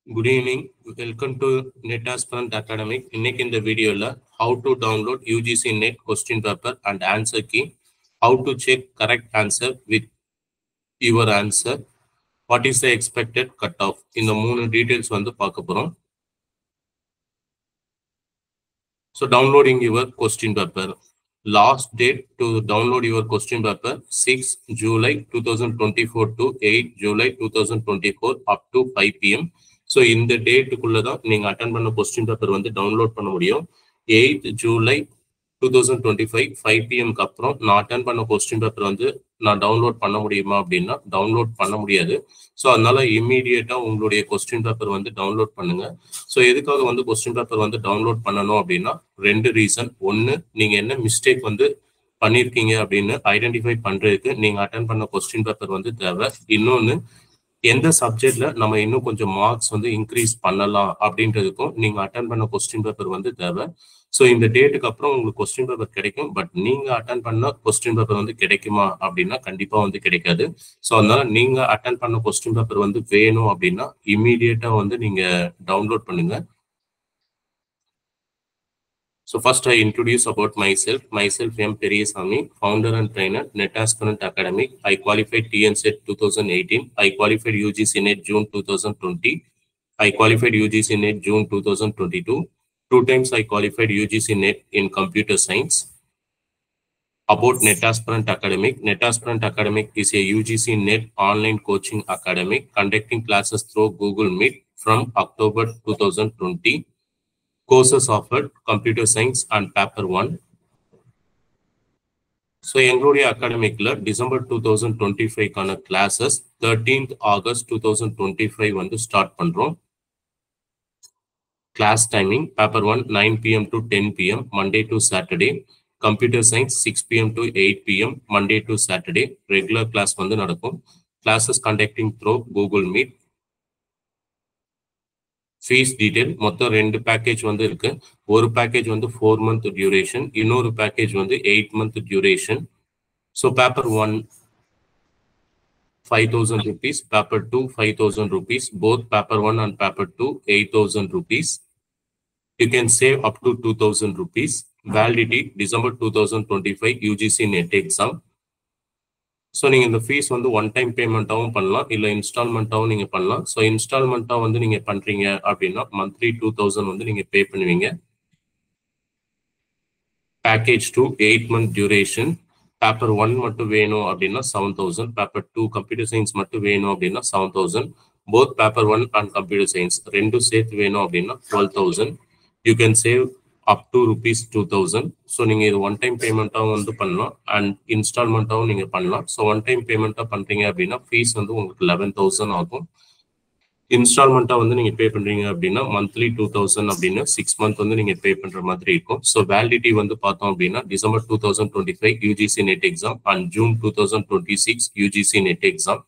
Good evening. Welcome to Net Aspirant Academic. இன்னைக்கு இந்த வீடியோல how to download UGC Net question paper and answer key, how to check correct answer with your answer, what is the expected cutoff. இந்த மூணு details வந்து பார்க்க போறோம். So downloading your question paper. Last date to download your question paper 6 July 2024 to 8 July 2024 up to 5 p.m. So இந்த டேட்டுக்குள்ள தான் நீங்கள் attend பண்ண question paper வந்து டவுன்லோட் பண்ண முடியும். 8 ஜூலை 2025 5 p.m.க்கு அப்புறம் நான் அட்டன் பண்ண கொஸ்டின் பேப்பர் வந்து நான் டவுன்லோட் பண்ண முடியுமா அப்படின்னா டவுன்லோட் பண்ண முடியாது. ஸோ அதனால இம்மீடியட்டாக உங்களுடைய கொஸ்டின் பேப்பர் வந்து டவுன்லோட் பண்ணுங்க. ஸோ எதுக்காக வந்து கொஸ்டின் பேப்பர் வந்து டவுன்லோட் பண்ணணும் அப்படின்னா ரெண்டு ரீசன். ஒன்று, நீங்கள் என்ன மிஸ்டேக் வந்து பண்ணியிருக்கீங்க அப்படின்னு ஐடென்டிஃபை பண்ணுறதுக்கு நீங்கள் அட்டன் பண்ண கொஸ்டின் பேப்பர் வந்து தேவை. இன்னொன்று, எந்த சப்ஜெக்ட்ல நம்ம இன்னும் கொஞ்சம் மார்க்ஸ் வந்து இன்க்ரீஸ் பண்ணலாம் அப்படின்றதுக்கும் நீங்க அட்டன் பண்ண கொஸ்டின் பேப்பர் வந்து தேவை. ஸோ இந்த டேட்டுக்கு அப்புறம் உங்களுக்கு கொஸ்டின் பேப்பர் கிடைக்கும். பட் நீங்க அட்டன் பண்ண கொஸ்டின் பேப்பர் வந்து கிடைக்குமா அப்படின்னா கண்டிப்பா வந்து கிடைக்காது. ஸோ அதனால நீங்க அட்டன் பண்ண கொஸ்டின் பேப்பர் வந்து வேணும் அப்படின்னா இமீடியட்டா வந்து நீங்க டவுன்லோட் பண்ணுங்க. So first I introduce about myself. Myself, I am Periyasamy, founder and trainer, Net Aspirant Academic. I qualified TNSET 2018. I qualified UGC NET June 2020. I qualified UGC NET June 2022. 2 times I qualified UGC NET in computer science. About Net Aspirant Academic. Net Aspirant Academic is a UGC NET online coaching academic conducting classes through Google Meet from October 2020. Courses offered computer science and paper 1. So எங்களுடைய அகாடமிக்ல December 2025 classes 13th August 2025 வந்து start பண்றோம். Class timing paper 1 9 p.m. to 10 p.m. Monday to Saturday. Computer science 6 p.m. to 8 p.m. Monday to Saturday. Regular class வந்து நடக்கும். Classes conducting through Google Meet. Fees detail மொத்தம் 2 package வந்து இருக்கு. ஒரு package வந்து 4 month duration, இன்னொரு package வந்து 8 month duration. So paper 1 5,000 rupees, paper 2 5,000 rupees, both paper 1 and paper 2 8,000 rupees. You can save up to 2,000 rupees. Validity December 2025 UGC NET exam. So நீங்கள் இந்த fees வந்து ஒன் டைம் பேமெண்ட்டாகவும் பண்ணலாம், இல்லை இன்ஸ்டால்மெண்ட்டாகவும் நீங்கள் பண்ணலாம். ஸோ இன்ஸ்டால்மெண்ட்டாக வந்து நீங்கள் பண்ணுறீங்க அப்படின்னா மந்த்லி 2,000 வந்து நீங்கள் பே பண்ணுவீங்க. Package 2 8 month duration. பேப்பர் 1 மட்டும் வேணும் அப்படின்னா 7,000. பேப்பர் 2 கம்ப்யூட்டர் சயின்ஸ் மட்டும் வேணும் அப்படின்னா 7,000. Both paper 1 and computer science ரெண்டும் சேர்த்து வேணும் அப்படின்னா 12,000. You can save up to rupees 2,000. So நீங்கள் இது ஒன் டைம் பேமெண்ட்டாகவும் வந்து பண்ணலாம் அண்ட் இன்ஸ்டால்மெண்ட்டாகவும் நீங்கள் பண்ணலாம். ஸோ ஒன் டைம் பேமெண்ட்டாக பண்ணுறீங்க அப்படின்னா ஃபீஸ் வந்து உங்களுக்கு 11,000 ஆகும். இன்ஸ்டால்மெண்ட்டாக வந்து நீங்கள் பே பண்ணுறீங்க அப்படின்னா மந்த்லி 2,000 அப்படின்னு 6 month வந்து நீங்கள் பே பண்ணுற மாதிரி இருக்கும். ஸோ வேலிடிட்டி வந்து பார்த்தோம் அப்படின்னா December 2025 UGC net exam and June 2026 UGC net exam.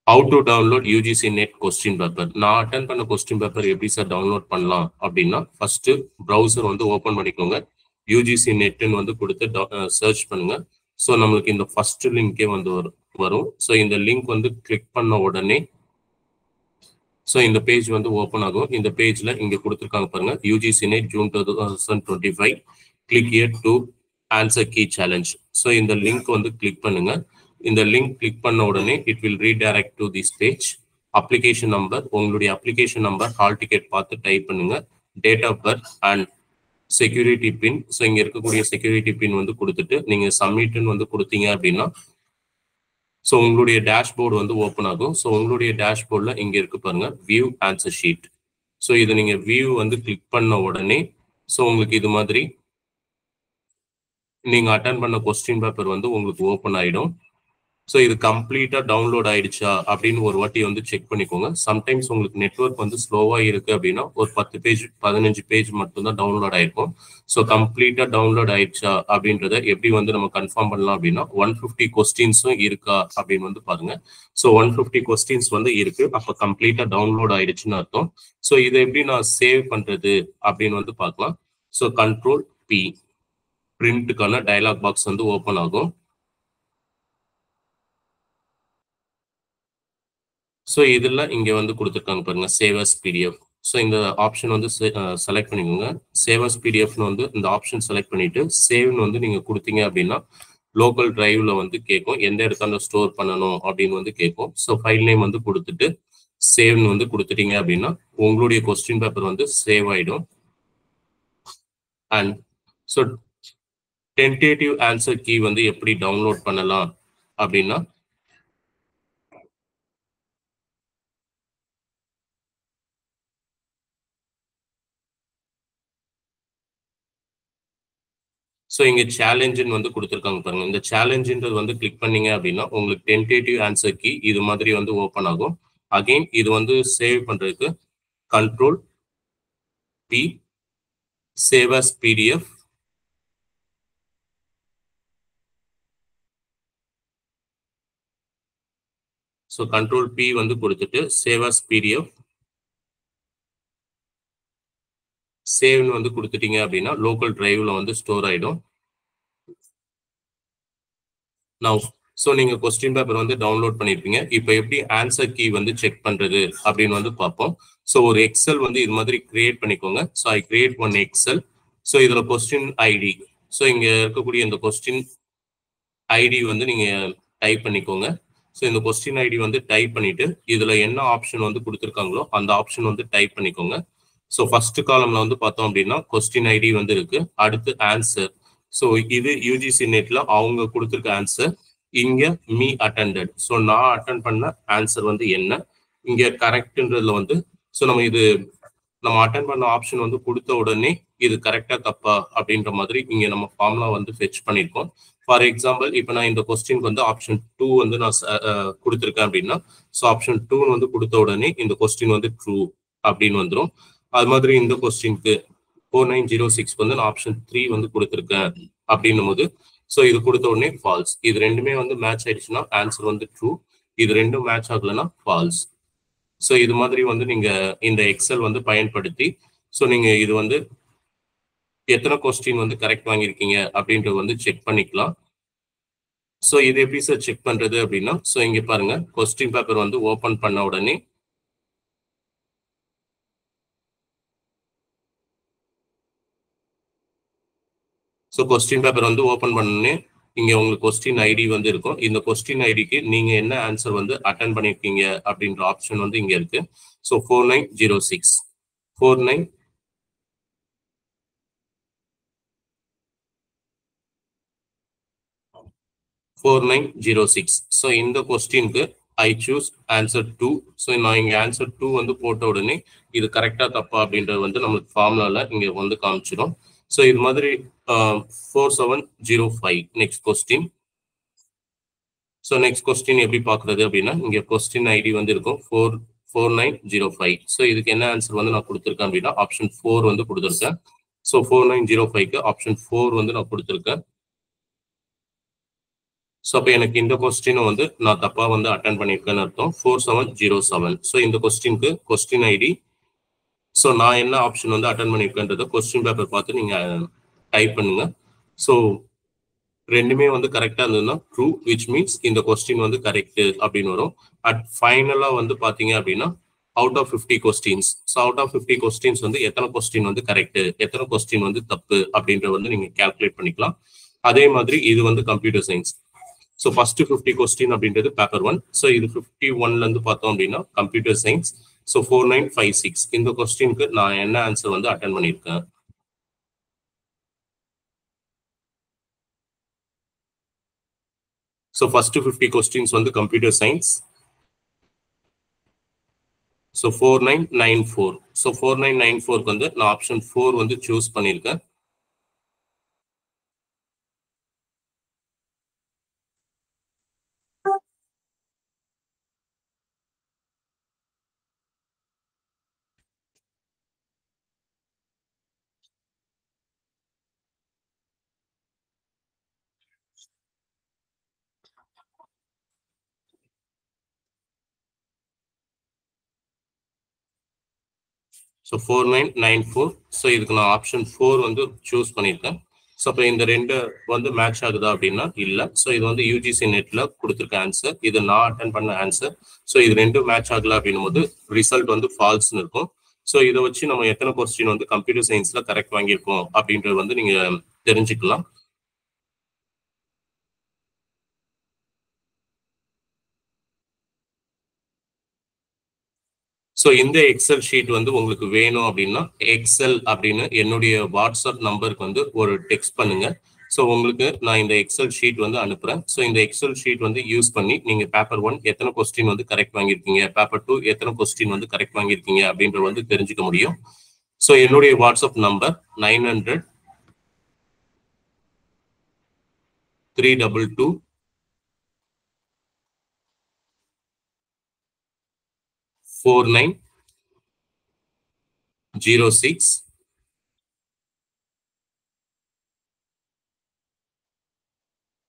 How to download UGC NET question paper. நான் அட்டன் பண்ண கொஸ்டின் பேப்பர் எப்படி சார் டவுன்லோட் பண்ணலாம் அப்படின்னா ஃபர்ஸ்ட் ப்ரௌசர் வந்து ஓப்பன் பண்ணிக்கோங்க. UGC நெட்னு வந்து கொடுத்து சர்ச் பண்ணுங்க. ஸோ நம்மளுக்கு இந்த ஃபர்ஸ்ட் லிங்கே வந்து வரும். ஸோ இந்த லிங்க் வந்து கிளிக் பண்ண உடனே ஸோ இந்த பேஜ் வந்து ஓப்பன் ஆகும். இந்த பேஜ்ல இங்க கொடுத்துருக்காங்க பாருங்க, UGC NET June 2025 click here to answer key challenge. So இந்த லிங்க் வந்து கிளிக் பண்ணுங்க. இந்த லிங்க் கிளிக் பண்ண உடனே it will redirect to this page. Application number, உங்களுடைய அப்ளிகேஷன் நம்பர், ஹால் டிக்கெட் பார்த்து டைப் பண்ணுங்க. Date of birth and security pin. So இங்க இருக்கக்கூடிய செக்யூரிட்டி பின் வந்து கொடுத்துட்டு நீங்க சப்மிட்னு வந்து கொடுத்தீங்க அப்படின்னா ஸோ உங்களுடைய டேஷ்போர்டு வந்து ஓப்பன் ஆகும். ஸோ உங்களுடைய டேஷ்போர்டில் இங்க இருக்கு பாருங்க வியூ ஆன்சர் ஷீட். ஸோ இதை நீங்க வியூ வந்து கிளிக் பண்ண உடனே ஸோ உங்களுக்கு இது மாதிரி நீங்க அட்டன் பண்ண கொஸ்டின் பேப்பர் வந்து உங்களுக்கு ஓப்பன் ஆயிடும். ஸோ இது கம்ப்ளீட்டா டவுன்லோட் ஆயிடுச்சா அப்படின்னு ஒரு வாட்டி வந்து செக் பண்ணிக்கோங்க. சம்டைம்ஸ் உங்களுக்கு நெட்வொர்க் வந்து ஸ்லோவா இருக்கு அப்படின்னா ஒரு 10 பேஜ் 15 பேஜ் மட்டும்தான் டவுன்லோட் ஆயிருக்கும். ஸோ கம்ப்ளீட்டா டவுன்லோட் ஆயிடுச்சா அப்படின்றத எப்படி வந்து நம்ம கன்ஃபார்ம் பண்ணலாம் அப்படின்னா 150 கொஸ்டின்ஸும் இருக்கா அப்படின்னு வந்து பாருங்க. ஸோ 150 கொஸ்டின்ஸ் வந்து இருக்கு, அப்போ கம்ப்ளீட்டா டவுன்லோட் ஆயிடுச்சுன்னு அர்த்தம். ஸோ இதை எப்படி நான் சேவ் பண்றது அப்படின்னு வந்து பார்க்கலாம். ஸோ Ctrl P பிரிண்ட்டுக்கான டயலாக் பாக்ஸ் வந்து ஓப்பன் ஆகும். ஸோ இதில் இங்கே வந்து கொடுத்துருக்காங்க பாருங்க சேவஸ் பிடிஎஃப். ஸோ இந்த ஆப்ஷன் வந்து செலக்ட் பண்ணிக்கோங்க. சேவஸ் பிடிஎஃப்னு வந்து இந்த ஆப்ஷன் செலக்ட் பண்ணிட்டு சேவ்னு வந்து நீங்கள் கொடுத்தீங்க அப்படின்னா லோக்கல் டிரைவ்ல வந்து கேட்கும், எந்த இடத்துல ஸ்டோர் பண்ணணும் அப்படின்னு வந்து கேட்கும். ஸோ ஃபைல் நேம் வந்து கொடுத்துட்டு சேவ்னு வந்து கொடுத்துட்டீங்க அப்படின்னா உங்களுடைய கொஸ்டின் பேப்பர் வந்து சேவ் ஆகிடும். And so tentative answer key வந்து எப்படி டவுன்லோட் பண்ணலாம் அப்படின்னா, ஸோ இங்கே சேலஞ்சுன்னு வந்து கொடுத்துருக்காங்க பாருங்க. இந்த சேலஞ்சுன்றது வந்து கிளிக் பண்ணீங்க அப்படின்னா உங்களுக்கு டென்டேட்டிவ் ஆன்சர் கீ இது மாதிரி வந்து ஓப்பன் ஆகும். அகெயின் இது வந்து சேவ் பண்ணுறதுக்கு control P save as PDF. So control P வந்து கொடுத்துட்டு சேவ் அஸ் பிடிஎஃப் சேவ்னு வந்து கொடுத்துட்டீங்க அப்படின்னா லோக்கல் டிரைவ்ல வந்து ஸ்டோர் ஆகிடும். நவ் ஸோ நீங்க கொஸ்டின் பேப்பர் வந்து டவுன்லோட் பண்ணிருப்பீங்க. இப்போ எப்படி ஆன்சர் கீ வந்து செக் பண்றது அப்படின்னு வந்து பார்ப்போம். ஸோ ஒரு எக்ஸல் வந்து இது மாதிரி கிரியேட் பண்ணிக்கோங்க. So I create one Excel. So இதுல கொஸ்டின் ஐடி, ஸோ இங்க இருக்கக்கூடிய இந்த கொஸ்டின் ஐடி வந்து நீங்க டைப் பண்ணிக்கோங்க. ஸோ இந்த கொஸ்டின் ஐடி வந்து டைப் பண்ணிட்டு இதுல என்ன ஆப்ஷன் வந்து கொடுத்துருக்காங்களோ அந்த ஆப்ஷன் வந்து டைப் பண்ணிக்கோங்க. ஸோ ஃபர்ஸ்ட் காலம்ல வந்து பார்த்தோம் அப்படின்னா கொஸ்டின் ஐடி வந்து இருக்கு, அடுத்து ஆன்சர். ஸோ இது யூஜிசி நெட்ல அவங்க கொடுத்துருக்க ஆன்சர். இங்க மீ அட்டெண்டட், ஸோ நான் அட்டன் பண்ண ஆன்சர் வந்து என்ன, இங்க கரெக்ட்ன்றதுல வந்து ஸோ நம்ம அட்டன் பண்ண ஆப்ஷன் வந்து கொடுத்த உடனே இது கரெக்டா தப்பா அப்படின்ற மாதிரி இங்க நம்ம ஃபார்முலா வந்து ஃபெச் பண்ணிருக்கோம். ஃபார் எக்ஸாம்பிள் இப்போ நான் இந்த கொஸ்டினுக்கு வந்து ஆப்ஷன் 2 வந்து நான் கொடுத்துருக்கேன் அப்படின்னா, ஸோ ஆப்ஷன் 2 வந்து கொடுத்த உடனே இந்த கொஸ்டின் வந்து ட்ரூ அப்படின்னு வந்துடும். அது மாதிரி இந்த கொஸ்டினுக்கு 4906 வந்து நான் ஆப்ஷன் 3 வந்து கொடுத்துருக்கேன் அப்படின்னும் போது ஸோ இது கொடுத்த உடனே ஃபால்ஸ். இது ரெண்டுமே வந்து மேட்ச் ஆயிடுச்சுன்னா ஆன்சர் வந்து ட்ரூ, இது ரெண்டும் மேட்ச் ஆகலைன்னா ஃபால்ஸ். ஸோ இது மாதிரி வந்து நீங்க இந்த எக்ஸல் வந்து பயன்படுத்தி ஸோ நீங்க இது வந்து எத்தனை கொஸ்டின் வந்து கரெக்ட் வாங்கியிருக்கீங்க அப்படின்றது வந்து செக் பண்ணிக்கலாம். ஸோ இது எப்படி சார் செக் பண்றது அப்படின்னா, ஸோ இங்க பாருங்க கொஸ்டின் பேப்பர் வந்து ஓபன் பண்ண உடனே ஸோ கொஸ்டின் பேப்பர் வந்து ஓபன் பண்ணே இங்க உங்களுக்கு கொஸ்டின் ஐடி வந்து இருக்கும். இந்த கொஸ்டின் ஐடிக்கு நீங்க என்ன ஆன்சர் வந்து அட்டன் பண்ணிருக்கீங்க அப்படின்ற ஆப்ஷன் வந்து இங்க இருக்கு. ஸோ 4906 4906. ஸோ இந்த கொஸ்டினுக்கு ஐ சூஸ் ஆன்சர் 2. ஸோ நான் இங்க ஆன்சர் 2 வந்து போட்ட உடனே இது கரெக்டா தப்பா அப்படின்றது வந்து நம்மளுக்கு ஃபார்முலால இங்க வந்து காமிச்சிடும். ஸோ இது மாதிரி 4705 next question. So next question எப்படி பார்க்குறது அப்படின்னா, இங்கே கொஸ்டின் ஐடி வந்து இருக்கும் 4905. ஸோ இதுக்கு என்ன ஆன்சர் வந்து நான் கொடுத்துருக்கேன் அப்படின்னா ஆப்ஷன் 4 வந்து கொடுத்துருக்கேன். ஸோ 4905க்கு ஆப்ஷன் 4 வந்து நான் கொடுத்துருக்கேன். ஸோ அப்போ எனக்கு இந்த கொஸ்டினை வந்து நான் தப்பா வந்து அட்டன் பண்ணியிருக்கேன்னு அர்த்தம். 4707. ஸோ இந்த கொஸ்டினுக்கு கொஸ்டின் ஐடி, ஸோ நான் என்ன ஆப்ஷன் வந்து அட்டன் பண்ணியிருக்கேன்றத கொஸ்டின் பேப்பர் பார்த்து நீங்க டைப் பண்ணுங்க. ஸோ ரெண்டுமே வந்து கரெக்டா இருந்ததுன்னா ட்ரூ, விச் மீன்ஸ் இந்த கொஸ்டின் வந்து கரெக்ட் அப்படின்னு வரும். அட் ஃபைனலா வந்து பாத்தீங்க அப்படின்னா out of 50 questions, so out of 50 questions வந்து எத்தனை கொஸ்டின் வந்து கரெக்ட், எத்தனை கொஸ்டின் வந்து தப்பு அப்படின்றத வந்து நீங்க கால்குலேட் பண்ணிக்கலாம். அதே மாதிரி இது வந்து computer science. So first 50 question அப்படின்றது பேப்பர் 1. ஸோ இது 51ல இருந்து பார்த்தோம் அப்படின்னா கம்ப்யூட்டர் சயின்ஸ். ஸோ 4956 இந்த கொஸ்டினுக்கு நான் என்ன ஆன்சர் வந்து அட்டன் பண்ணியிருக்கேன். ஸோ ஃபர்ஸ்ட் 50 கொஸ்டின்ஸ் வந்து கம்ப்யூட்டர் சயின்ஸ். ஸோ 4994. ஸோ 4994க்கு வந்து நான் ஆப்ஷன் 4 வந்து சூஸ் பண்ணியிருக்கேன். ஸோ 4994. ஸோ இதுக்கு நான் ஆப்ஷன் 4 வந்து சூஸ் பண்ணியிருக்கேன். ஸோ இப்போ இந்த ரெண்டு வந்து மேட்ச் ஆகுதா அப்படின்னா இல்லை. ஸோ இது வந்து யூஜிசி நெட்ல கொடுத்துருக்க ஆன்சர், இது நான் அட்டன் பண்ண ஆன்சர். ஸோ இது ரெண்டும் மேட்ச் ஆகல அப்படின்னும் போது ரிசல்ட் வந்து ஃபால்ஸ்னு இருக்கும். ஸோ இதை வச்சு நம்ம எத்தனை கொஸ்டின் வந்து கம்ப்யூட்டர் சயின்ஸ்ல கரெக்ட் வாங்கியிருக்கோம் அப்படின்றது வந்து நீங்க தெரிஞ்சுக்கலாம். ஸோ இந்த எக்ஸல் ஷீட் வந்து உங்களுக்கு வேணும் அப்படின்னா எக்ஸல் அப்படின்னு என்னுடைய வாட்ஸ்அப் நம்பருக்கு வந்து ஒரு டெக்ஸ்ட் பண்ணுங்க. ஸோ உங்களுக்கு நான் இந்த எக்ஸல் ஷீட் வந்து அனுப்புறேன். ஸோ இந்த எக்ஸல் ஷீட் வந்து யூஸ் பண்ணி நீங்க பேப்பர் 1 எத்தனை கொஸ்டின் வந்து கரெக்ட் வாங்கியிருக்கீங்க, பேப்பர் 2 எத்தனை கொஸ்டின் வந்து கரெக்ட் வாங்கியிருக்கீங்க அப்படின்றது வந்து தெரிஞ்சுக்க முடியும். ஸோ என்னுடைய வாட்ஸ்அப் நம்பர் 900 322 4906.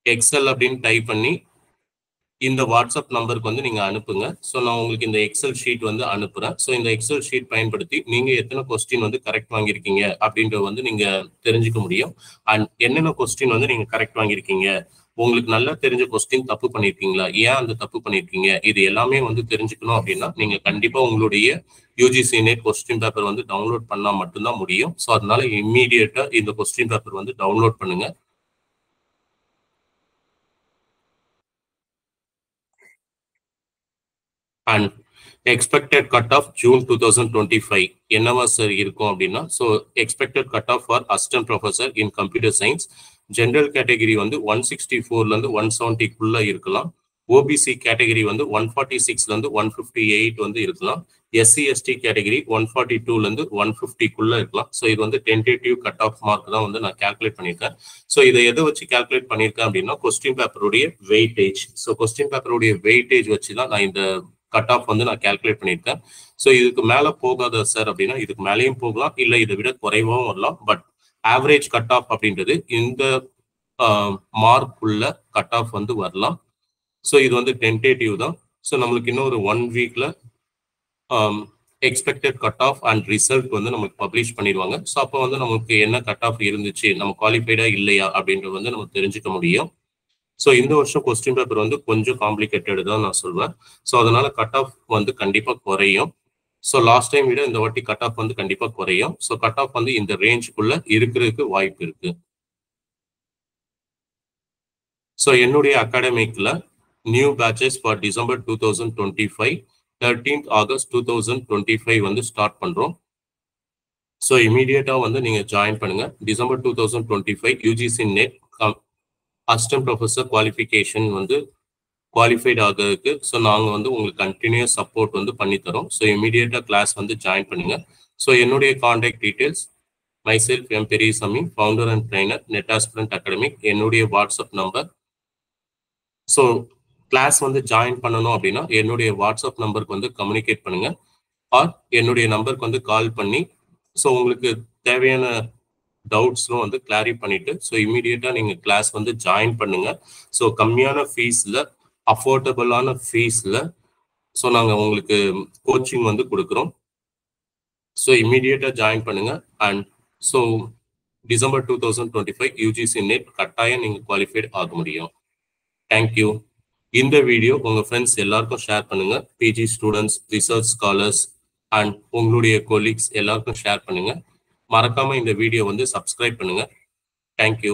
எக்ஸல் அப்படின்னு டைப் பண்ணி இந்த வாட்ஸ்அப் நம்பருக்கு வந்து நீங்க அனுப்புங்க. ஸோ நான் உங்களுக்கு இந்த எக்ஸல் ஷீட் வந்து அனுப்புறேன். ஸோ இந்த எக்ஸல் ஷீட் பயன்படுத்தி நீங்க எத்தனை கொஸ்டின் வந்து கரெக்ட் வாங்கியிருக்கீங்க அப்படின்றத வந்து நீங்க தெரிஞ்சுக்க முடியும். அண்ட் என்னென்ன கொஸ்டின் வந்து நீங்க கரெக்ட் வாங்கியிருக்கீங்க, உங்களுக்கு நல்லா தெரிஞ்ச கொஸ்டின் தப்பு பண்ணியிருக்கீங்களா, ஏன் அந்த தப்பு பண்ணியிருக்கீங்க, இது எல்லாமே வந்து தெரிஞ்சுக்கணும் அப்படின்னா நீங்க கண்டிப்பா உங்களுடைய யூஜிசி நெட் கொஸ்டின் பேப்பர் வந்து டவுன்லோட் பண்ணா மட்டும்தான் முடியும். ஸோ அதனால இம்மீடியட்டா இந்த கொஸ்டின் பேப்பர் வந்து டவுன்லோட் பண்ணுங்க. And expected cut off June 2025 என்னவா சார் இருக்கும் அப்படின்னா, so expected cut off for assistant professor in computer science general category வந்து 164லேருந்து 170க்குள்ள இருக்கலாம். ஓபிசி கேட்டகரி வந்து 146லேருந்து 158 வந்து இருக்கலாம். எஸ்சி எஸ்டி கேட்டகரி 142லேருந்து 150க்குள்ள இருக்கலாம். ஸோ இது வந்து டென்டேட்டிவ் கட் ஆஃப் மார்க் தான் வந்து நான் கால்குலேட் பண்ணியிருக்கேன். ஸோ இதை எதை வச்சு கால்குலேட் பண்ணியிருக்கேன் அப்படின்னா கொஸ்டின் பேப்பருடைய வெயிட்டேஜ். ஸோ கொஸ்டின் பேப்பருடைய வெயிட்டேஜ் வச்சு தான் நான் இந்த கட் ஆஃப் வந்து நான் கால்குலேட் பண்ணியிருக்கேன். ஸோ இதுக்கு மேலே போகாத சார் அப்படின்னா இதுக்கு மேலேயும் போகலாம், இல்லை இதை விட குறைவாகவும் வரலாம். பட் ஆவரேஜ் கட் ஆஃப் அப்படின்றது இந்த மார்க் உள்ள கட் ஆஃப் வந்து வரலாம். ஸோ இது வந்து டென்டேட்டிவ் தான். ஸோ நம்மளுக்கு இன்னும் ஒரு 1 வீக்ல expected cut off and result வந்து நமக்கு பப்ளிஷ் பண்ணிடுவாங்க. ஸோ அப்போ வந்து நமக்கு என்ன கட் ஆஃப் இருந்துச்சு, நம்ம குவாலிஃபைடா இல்லையா அப்படின்றது வந்து நம்ம தெரிஞ்சுக்க முடியும். ஸோ இந்த வருஷம் கொஸ்டின் பேப்பர் வந்து கொஞ்சம் காம்ப்ளிகேட்டட் தான் நான் சொல்வேன். ஸோ அதனால கட் ஆஃப் வந்து கண்டிப்பாக குறையும். ஸோ லாஸ்ட் டைம் விட இந்த வாட்டி கட் ஆஃப் வந்து கண்டிப்பாக குறையும். ஸோ கட் ஆஃப் வந்து இந்த ரேஞ்சுக்குள்ள இருக்கிறதுக்கு வாய்ப்பு இருக்கு. ஸோ என்னுடைய அகாடமிக்ல new batches for December 2025 13th August 2025 வந்து ஸ்டார்ட் பண்றோம். ஸோ இமீடியட்டா வந்து நீங்க ஜாயின் பண்ணுங்க. December 2025 UGC net assistant professor qualification வந்து குவாலிஃபைட் ஆகிறதுக்கு ஸோ நாங்கள் வந்து உங்களுக்கு கண்டினியூஸ் சப்போர்ட் வந்து பண்ணித்தரோம். ஸோ இமீடியட்டாக கிளாஸ் வந்து ஜாயின் பண்ணுங்க. ஸோ என்னுடைய contact details myself M Periyasamy, founder and trainer net aspirant academic. என்னுடைய வாட்ஸ்அப் நம்பர். ஸோ கிளாஸ் வந்து ஜாயின் பண்ணணும் அப்படின்னா என்னுடைய வாட்ஸ்அப் நம்பருக்கு வந்து கம்யூனிகேட் பண்ணுங்க. ஆர் என்னுடைய நம்பருக்கு வந்து கால் பண்ணி ஸோ உங்களுக்கு தேவையான டவுட்ஸ்லாம் வந்து கிளாரி பண்ணிட்டு ஸோ இமீடியட்டா நீங்க கிளாஸ் வந்து ஜாயின் பண்ணுங்க. ஸோ கம்மியான ஃபீஸ்ல அஃபோர்டபுளான ஃபீஸ்ல ஸோ நாங்கள் உங்களுக்கு கோச்சிங் வந்து கொடுக்குறோம். ஸோ இமீடியட்டா ஜாயின் பண்ணுங்க. And so December 2025 UGC net கட்டாயம் நீங்க குவாலிஃபைட் ஆக முடியும். தேங்க்யூ. இந்த வீடியோ உங்க ஃப்ரெண்ட்ஸ் எல்லாருக்கும் ஷேர் பண்ணுங்க. PG students, research scholars and உங்களுடைய கொலீக்ஸ் எல்லாருக்கும் ஷேர் பண்ணுங்க. மறக்காம இந்த வீடியோ வந்து சப்ஸ்கிரைப் பண்ணுங்க. தேங்க்யூ.